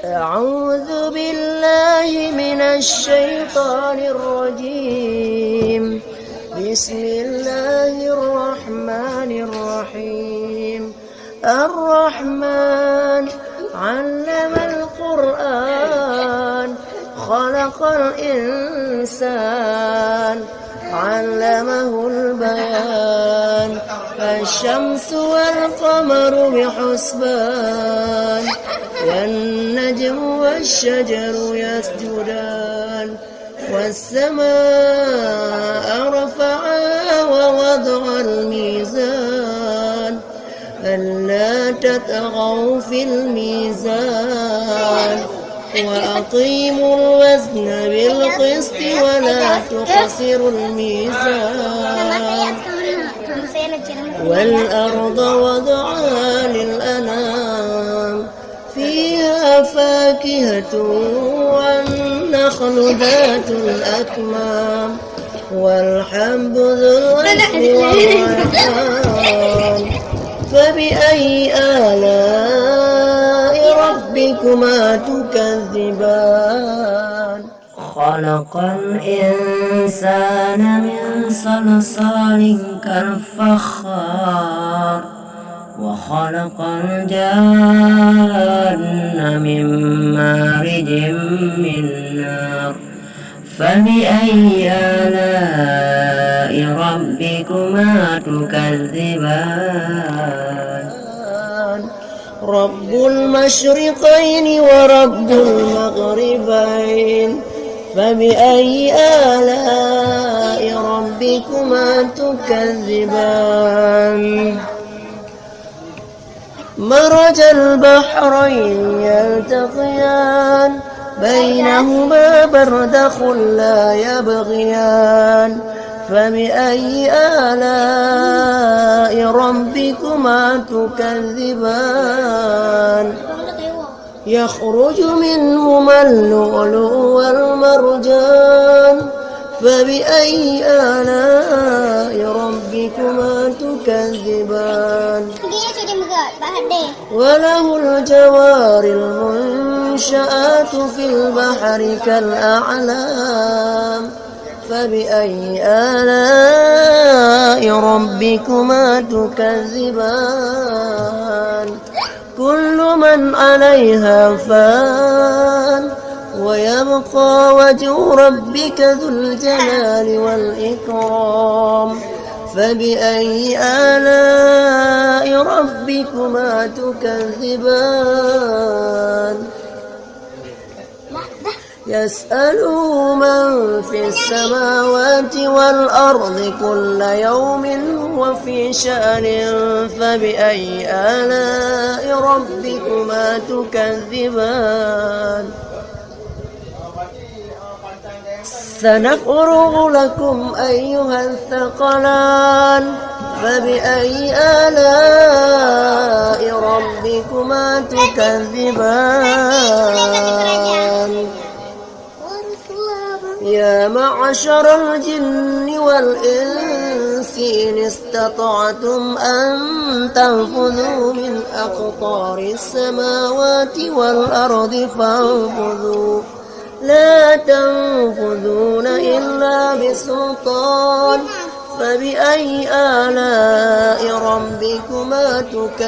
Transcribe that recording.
أعوذ بالله من الشيطان الرجيم. بسم الله الرحمن الرحيم. الرحمن علم القرآن خلق الإنسان علمه البيان. الشمس والقمر بحسبان والنجم والشجر يسجدان. والسماء رفعها ووضع الميزان ألا تطغوا في الميزان وأقيموا الوزن بالقسط ولا تخسروا الميزان. والأرض وضعها للأنام فيها فاكهة والنخل ذات الأكمام والحب ذو العصف والريحان. فبأي آلاء ربكما تكذبان. خلق الإنسان من صلصال كالفخار وخلق الجان من مارج من نار. فبأي آلاء ربكما تكذبان. رب المشرقين ورب المغربين. فبأي آلاء ربكما تكذبان. مرج البحرين يلتقيان بينهما برزخ لا يبغيان. فبأي آلاء ربكما تكذبان. يخرج منهما اللؤلؤ والمرجان. فبأي آلاء ربكما تكذبان. وله الجوار المنشآت في البحر كالأعلام. فبأي آلاء ربكما تكذبان. كل من عليها فان ويبقى وجه ربك ذو الجلال والإكرام. فبأي آلاء ربكما تكذبان. يسأله من في السماوات والأرض كل يوم هو في شأن. فبأي آلاء ربكما تكذبان. سنفرغ لكم أيها الثقلان. فبأي آلاء ربكما تكذبان. يا معشر الجن والإنس إن استطعتم أن تنفذوا من أقطار السماوات والأرض فانفذوا لا تنفذون إلا بسلطان. فبأي آلاء ربكما تكذبان.